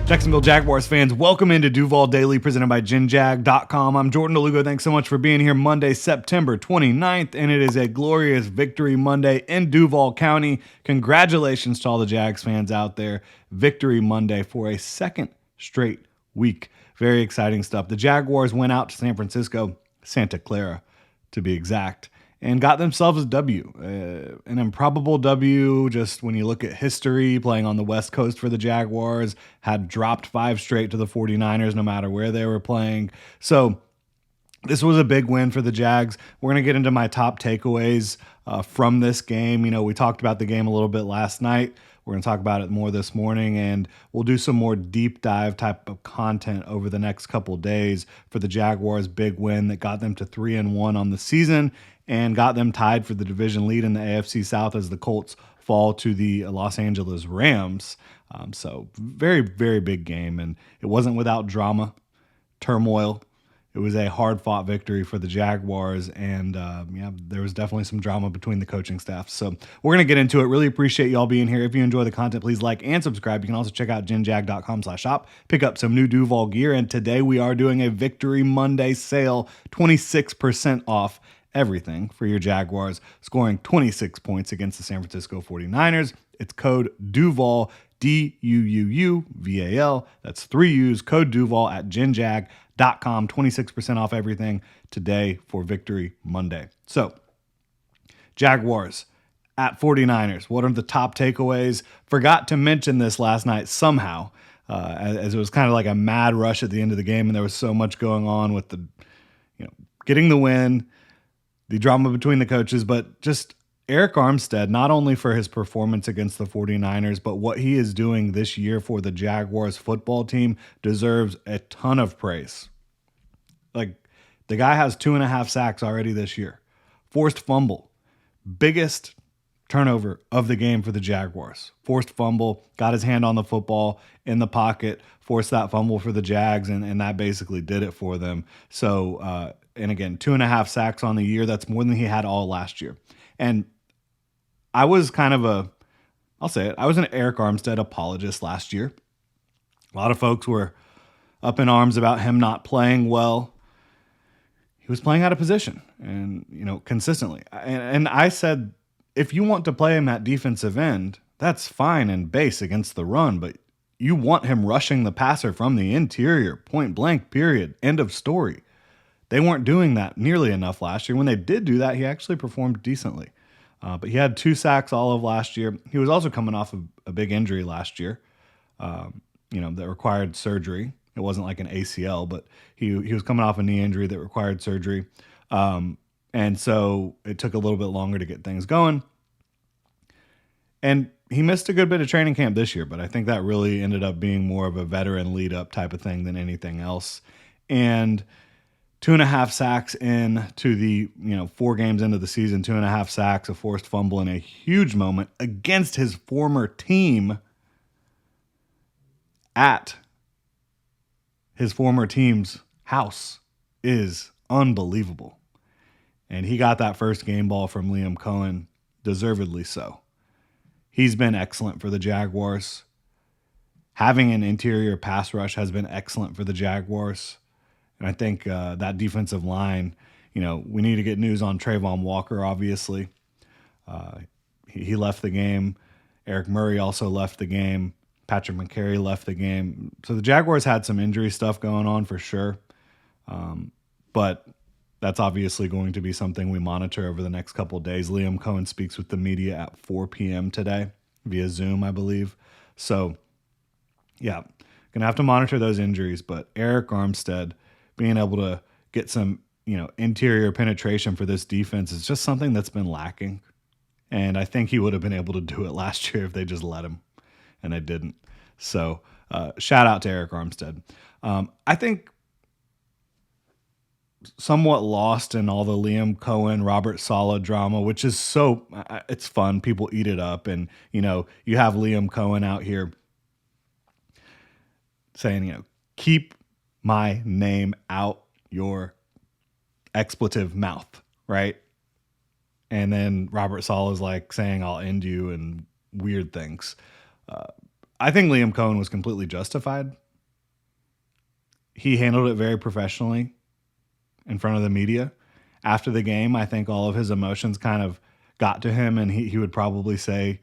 Jacksonville Jaguars fans, welcome into Duval Daily, presented by GenJag.com. I'm Jordan DeLugo. Thanks so much for being here Monday, September 29th, and it is a glorious Victory Monday in Duval County. Congratulations to all the Jags fans out there. Victory Monday for a second straight week. Very exciting stuff. The Jaguars went out to San Francisco, Santa Clara to be exact, and got themselves a W. An improbable W, just when you look at history, playing on the West Coast for the Jaguars, had dropped 5 straight to the 49ers no matter where they were playing. So this was a big win for the Jags. We're going to get into my top takeaways from this game. You know, we talked about the game a little bit last night. We're going to talk about it more this morning, and we'll do some more deep dive type of content over the next couple days for the Jaguars' big win that got them to 3-1 on the season and got them tied for the division lead in the AFC South as the Colts fall to the Los Angeles Rams. So very, very big game, and it wasn't without drama, turmoil. It was a hard-fought victory for the Jaguars, and there was definitely some drama between the coaching staff. So we're going to get into it. Really appreciate y'all being here. If you enjoy the content, please like and subscribe. You can also check out genjag.com/shop, pick up some new Duval gear, and today we are doing a Victory Monday sale, 26% off everything for your Jaguars, scoring 26 points against the San Francisco 49ers. It's code Duval, DUUUVAL. That's 3 U's, code Duval at genjag.com. 26% off everything today for Victory Monday. So, Jaguars at 49ers. What are the top takeaways? Forgot to mention this last night somehow, as it was kind of like a mad rush at the end of the game, and there was so much going on with the, getting the win, the drama between the coaches, but just Eric Armstead, not only for his performance against the 49ers, but what he is doing this year for the Jaguars football team deserves a ton of praise. Like, the guy has 2.5 sacks already this year. Forced fumble. Biggest turnover of the game for the Jaguars. Forced fumble, got his hand on the football in the pocket, forced that fumble for the Jags, and that basically did it for them. So, and again, 2.5 sacks on the year. That's more than he had all last year. And I was kind of I'll say it, I was an Eric Armstead apologist last year. A lot of folks were up in arms about him not playing well. He was playing out of position and, consistently. And I said, if you want to play him at defensive end, that's fine and base against the run, but you want him rushing the passer from the interior, point blank, period, end of story. They weren't doing that nearly enough last year. When they did do that, he actually performed decently. But he had 2 sacks all of last year. He was also coming off of a big injury last year, that required surgery. It wasn't like an ACL, but he was coming off a knee injury that required surgery. And so it took a little bit longer to get things going. And he missed a good bit of training camp this year, but I think that really ended up being more of a veteran lead-up type of thing than anything else. And 2.5 sacks into the, 4 games into the season, 2.5 sacks, a forced fumble in a huge moment against his former team at his former team's house is unbelievable. And he got that first game ball from Liam Cohen, deservedly so. He's been excellent for the Jaguars. Having an interior pass rush has been excellent for the Jaguars. And I think that defensive line, we need to get news on Trayvon Walker, obviously. He left the game. Eric Murray also left the game. Patrick McCary left the game. So the Jaguars had some injury stuff going on for sure. But that's obviously going to be something we monitor over the next couple of days. Liam Cohen speaks with the media at 4 p.m. today via Zoom, I believe. So, yeah, going to have to monitor those injuries. But Eric Armstead being able to get some, interior penetration for this defense is just something that's been lacking. And I think he would have been able to do it last year if they just let him, and they didn't. So shout out to Eric Armstead. I think somewhat lost in all the Liam Cohen, Robert Saleh drama, which is it's fun. People eat it up. And, you have Liam Cohen out here saying, keep my name out your expletive mouth, right? And then Robert Saleh is like saying, I'll end you, and weird things. I think Liam Cohen was completely justified. He handled it very professionally in front of the media. After the game, I think all of his emotions kind of got to him, and he would probably say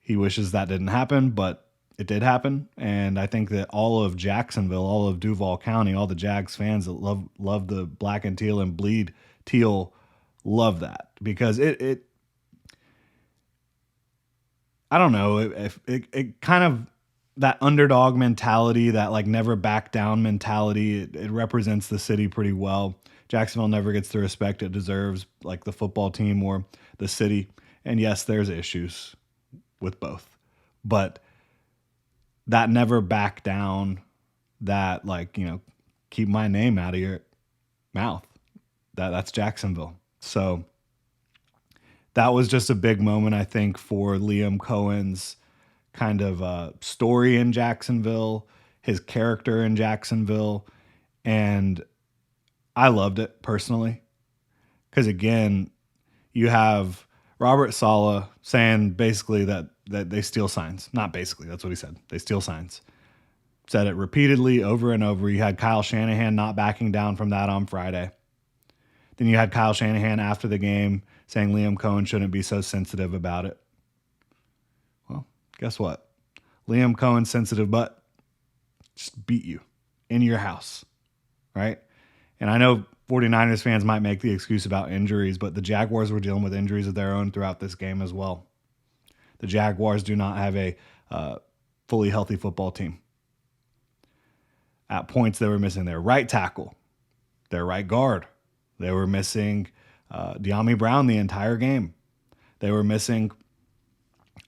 he wishes that didn't happen, but it did happen. And I think that all of Jacksonville, all of Duval County, all the Jags fans that love the black and teal and bleed teal love that, because it I don't know, if it kind of, that underdog mentality, that like never back down mentality, it represents the city pretty well. Jacksonville never gets the respect it deserves, like the football team or the city. And yes, there's issues with both, but that never back down, that like, keep my name out of your mouth. That's Jacksonville. So that was just a big moment, I think, for Liam Cohen's kind of story in Jacksonville, his character in Jacksonville. And I loved it personally because, again, you have Robert Saleh saying basically that they steal signs. Not basically, that's what he said. They steal signs. Said it repeatedly over and over. You had Kyle Shanahan not backing down from that on Friday. Then you had Kyle Shanahan after the game saying Liam Cohen shouldn't be so sensitive about it. Well, guess what? Liam Cohen's sensitive butt just beat you in your house, right? And I know 49ers fans might make the excuse about injuries, but the Jaguars were dealing with injuries of their own throughout this game as well. The Jaguars do not have a fully healthy football team. At points, they were missing their right tackle, their right guard. They were missing De'Ami Brown the entire game. They were missing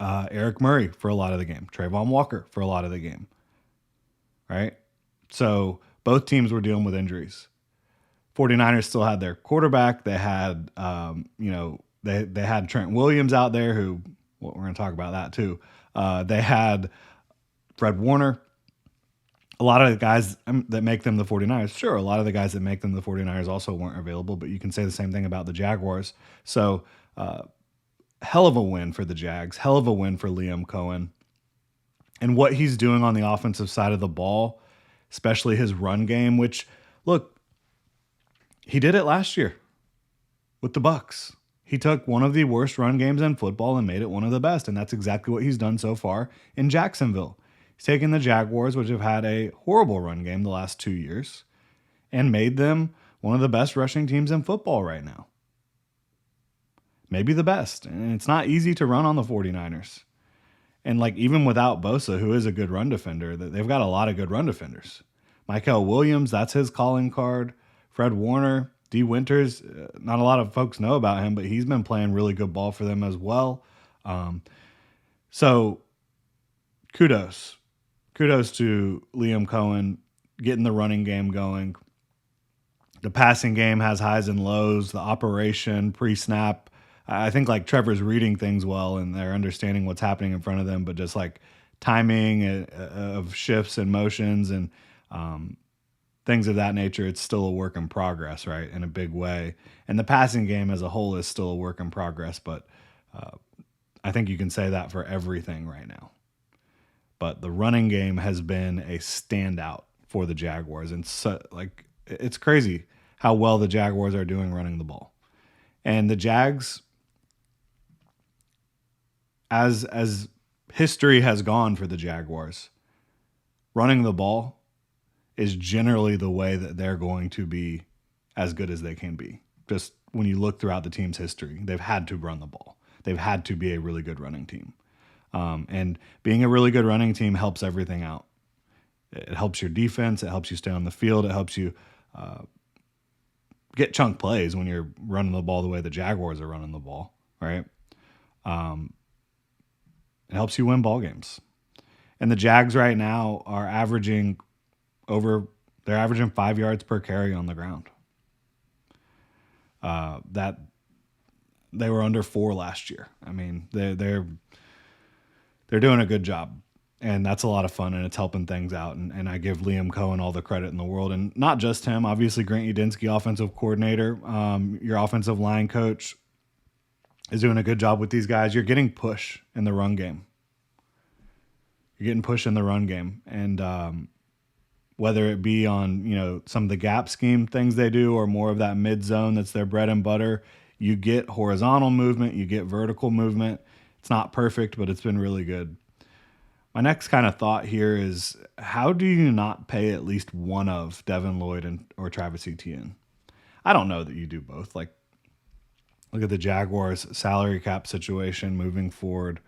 Eric Murray for a lot of the game, Trayvon Walker for a lot of the game, right? So both teams were dealing with injuries. 49ers still had their quarterback. They had, they had Trent Williams out there who, well, we're going to talk about that too. They had Fred Warner. A lot of the guys that make them the 49ers, sure, a lot of the guys that make them the 49ers also weren't available, but you can say the same thing about the Jaguars. So, hell of a win for the Jags, hell of a win for Liam Cohen. And what he's doing on the offensive side of the ball, especially his run game, which, look, he did it last year with the Bucs. He took one of the worst run games in football and made it one of the best, and that's exactly what he's done so far in Jacksonville. He's taken the Jaguars, which have had a horrible run game the last 2 years, and made them one of the best rushing teams in football right now. Maybe the best. And it's not easy to run on the 49ers. And like, even without Bosa, who is a good run defender, they've got a lot of good run defenders. Michael Williams, that's his calling card. Fred Warner, D. Winters, not a lot of folks know about him, but he's been playing really good ball for them as well. So kudos to Liam Cohen getting the running game going. The passing game has highs and lows. The operation, pre-snap, I think like Trevor's reading things well and they're understanding what's happening in front of them, but just like timing of shifts and motions and things of that nature, it's still a work in progress, right, in a big way. And the passing game as a whole is still a work in progress, but I think you can say that for everything right now. But the running game has been a standout for the Jaguars. And so, like, it's crazy how well the Jaguars are doing running the ball. And the Jags, as history has gone for the Jaguars, running the ball is generally the way that they're going to be as good as they can be. Just when you look throughout the team's history, they've had to run the ball. They've had to be a really good running team. And being a really good running team helps everything out. It helps your defense. It helps you stay on the field. It helps you get chunk plays when you're running the ball the way the Jaguars are running the ball, right? It helps you win ball games. And the Jags right now are averaging 5 yards per carry on the ground. That they were under 4 last year. I mean, they're doing a good job, and that's a lot of fun, and it's helping things out. And I give Liam Cohen all the credit in the world, and not just him. Obviously, Grant Udinski, offensive coordinator, your offensive line coach, is doing a good job with these guys. You're getting push in the run game. You're getting pushed in the run game. And whether it be on, some of the gap scheme things they do or more of that mid zone that's their bread and butter, you get horizontal movement, you get vertical movement. It's not perfect, but it's been really good. My next kind of thought here is, how do you not pay at least one of Devin Lloyd or Travis Etienne? I don't know that you do both. Like, look at the Jaguars' salary cap situation moving forward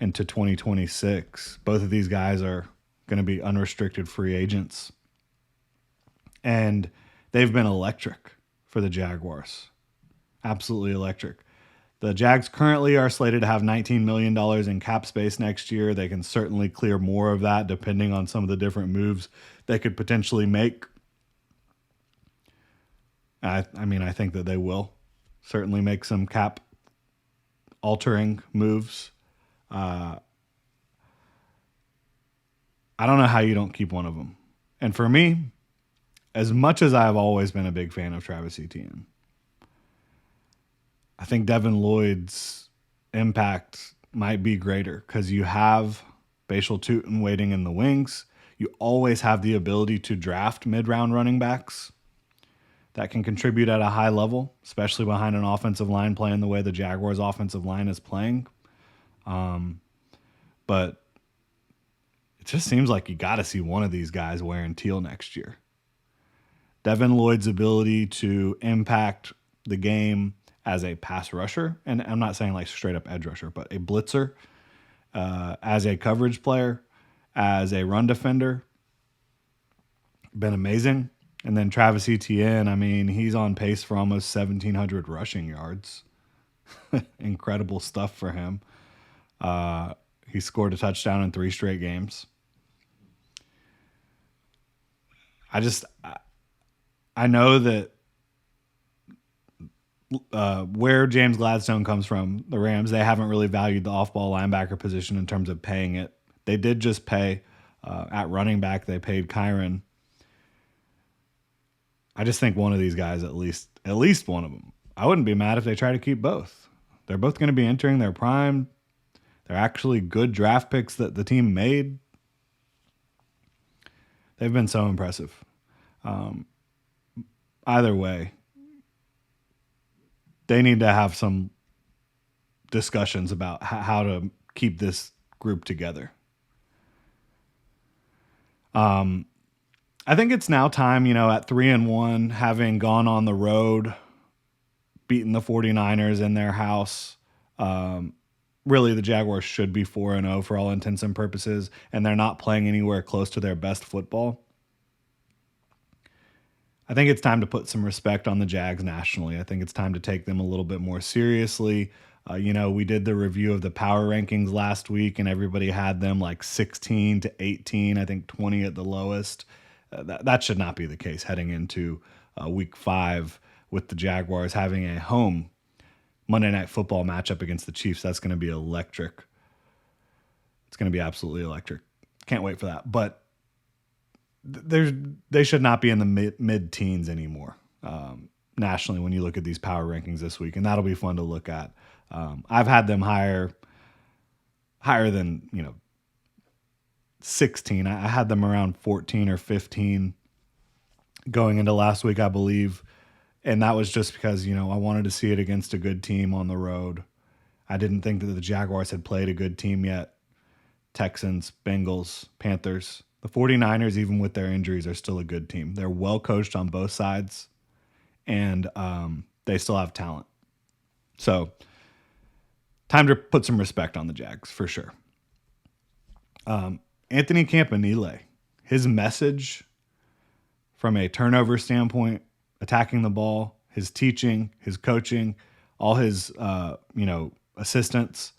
into 2026. Both of these guys are going to be unrestricted free agents. And they've been electric for the Jaguars. Absolutely electric. The Jags currently are slated to have $19 million in cap space next year. They can certainly clear more of that depending on some of the different moves they could potentially make. I think that they will certainly make some cap altering moves. I don't know how you don't keep one of them. And for me, as much as I've always been a big fan of Travis Etienne, I think Devin Lloyd's impact might be greater because you have Bashal Tutin waiting in the wings. You always have the ability to draft mid-round running backs that can contribute at a high level, especially behind an offensive line playing the way the Jaguars' offensive line is playing. But it just seems like you got to see one of these guys wearing teal next year. Devin Lloyd's ability to impact the game as a pass rusher, and I'm not saying like straight up edge rusher, but a blitzer, as a coverage player, as a run defender, been amazing. And then Travis Etienne, he's on pace for almost 1,700 rushing yards. Incredible stuff for him. He scored a touchdown in 3 straight games. I know that where James Gladstone comes from, the Rams, they haven't really valued the off-ball linebacker position in terms of paying it. They did just pay at running back. They paid Kyron. I just think one of these guys, at least one of them. I wouldn't be mad if they try to keep both. They're both going to be entering their prime. They're actually good draft picks that the team made. They've been so impressive. Either way, they need to have some discussions about how to keep this group together. I think it's now time, at 3-1, having gone on the road, beating the 49ers in their house. Really, the Jaguars should be 4-0 for all intents and purposes, and they're not playing anywhere close to their best football. I think it's time to put some respect on the Jags nationally. I think it's time to take them a little bit more seriously. We did the review of the power rankings last week, and everybody had them like 16 to 18, I think 20 at the lowest. That should not be the case heading into week 5 with the Jaguars having a home Monday Night Football matchup against the Chiefs. That's going to be electric. It's going to be absolutely electric. Can't wait for that. But they should not be in the mid-teens anymore nationally when you look at these power rankings this week, and that'll be fun to look at. I've had them higher than 16. I had them around 14 or 15 going into last week, I believe, and that was just because I wanted to see it against a good team on the road. I didn't think that the Jaguars had played a good team yet. Texans, Bengals, Panthers. The 49ers, even with their injuries, are still a good team. They're well coached on both sides, and they still have talent. So, time to put some respect on the Jags, for sure. Anthony Campanile, his message from a turnover standpoint, attacking the ball, his teaching, his coaching, all his assistants,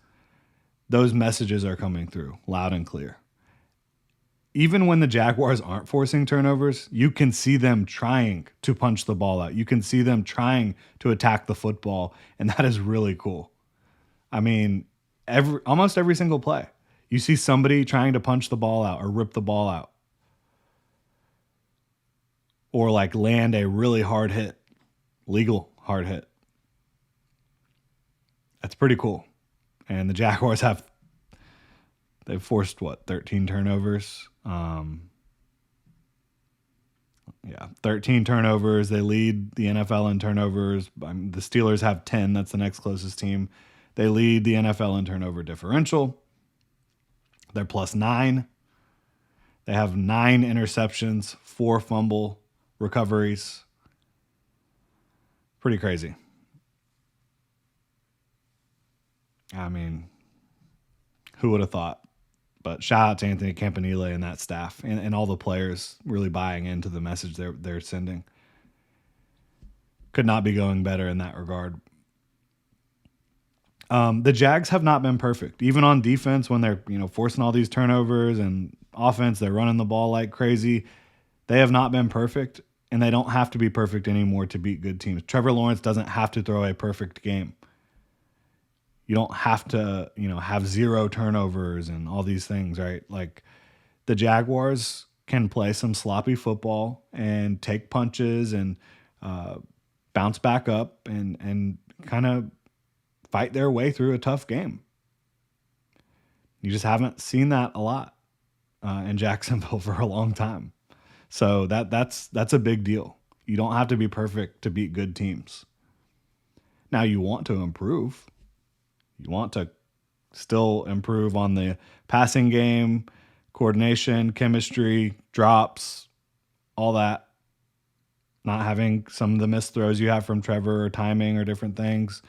those messages are coming through loud and clear. Even when the Jaguars aren't forcing turnovers, you can see them trying to punch the ball out. You can see them trying to attack the football, and that is really cool. Almost every single play, you see somebody trying to punch the ball out or rip the ball out or like land a really hard hit, legal hard hit. That's pretty cool. And the Jaguars have They've forced 13 turnovers. 13 turnovers. They lead the NFL in turnovers. The Steelers have 10. That's the next closest team. They lead the NFL in turnover differential. They're +9. They have 9 interceptions, 4 fumble recoveries. Pretty crazy. I mean, who would have thought? But shout out to Anthony Campanile and that staff and all the players really buying into the message they're sending. Could not be going better in that regard. The Jags have not been perfect, even on defense when they're forcing all these turnovers, and offense they're running the ball like crazy. They have not been perfect, and they don't have to be perfect anymore to beat good teams. Trevor Lawrence doesn't have to throw a perfect game. You don't have to, have 0 turnovers and all these things, right? Like the Jaguars can play some sloppy football and take punches and bounce back up and kind of fight their way through a tough game. You just haven't seen that a lot in Jacksonville for a long time. So that's a big deal. You don't have to be perfect to beat good teams. Now you want to improve. You want to still improve on the passing game, coordination, chemistry, drops, all that. Not having some of the missed throws you have from Trevor or timing or different things.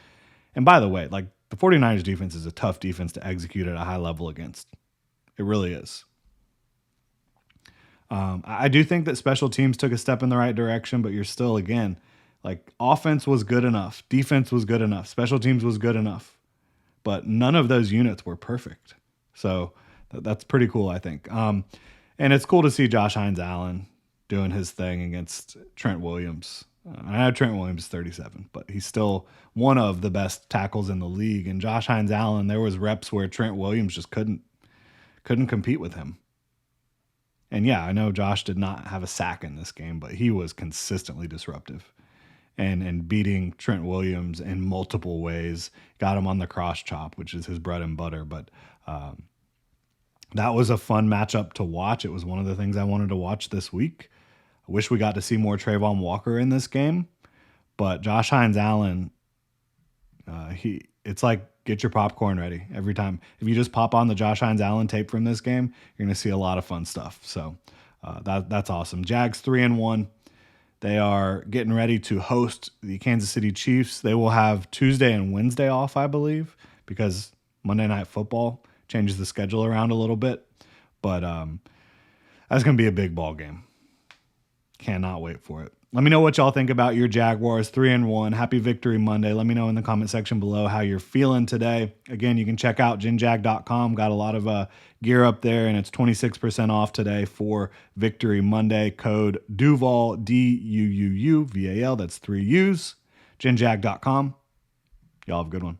And by the way, like the 49ers defense is a tough defense to execute at a high level against. It really is. I do think that special teams took a step in the right direction, but you're still, again, like offense was good enough. Defense was good enough. Special teams was good enough. But none of those units were perfect. So that's pretty cool, I think. And it's cool to see Josh Hines-Allen doing his thing against Trent Williams. I know Trent Williams is 37, but he's still one of the best tackles in the league. And Josh Hines-Allen, there was reps where Trent Williams just couldn't compete with him. And yeah, I know Josh did not have a sack in this game, but he was consistently disruptive. And beating Trent Williams in multiple ways, got him on the cross chop, which is his bread and butter. But that was a fun matchup to watch. It was one of the things I wanted to watch this week. I wish we got to see more Trayvon Walker in this game, but Josh Hines-Allen, it's like get your popcorn ready every time. If you just pop on the Josh Hines-Allen tape from this game, you're going to see a lot of fun stuff. So that's awesome. Jags 3-1. They are getting ready to host the Kansas City Chiefs. They will have Tuesday and Wednesday off, I believe, because Monday Night Football changes the schedule around a little bit. But that's going to be a big ball game. Cannot wait for it. Let me know what y'all think about your Jaguars 3-1. Happy Victory Monday. Let me know in the comment section below how you're feeling today. Again, you can check out genjag.com. Got a lot of gear up there, and it's 26% off today for Victory Monday. Code Duval, DUUUVAL. That's 3 U's. genjag.com. Y'all have a good one.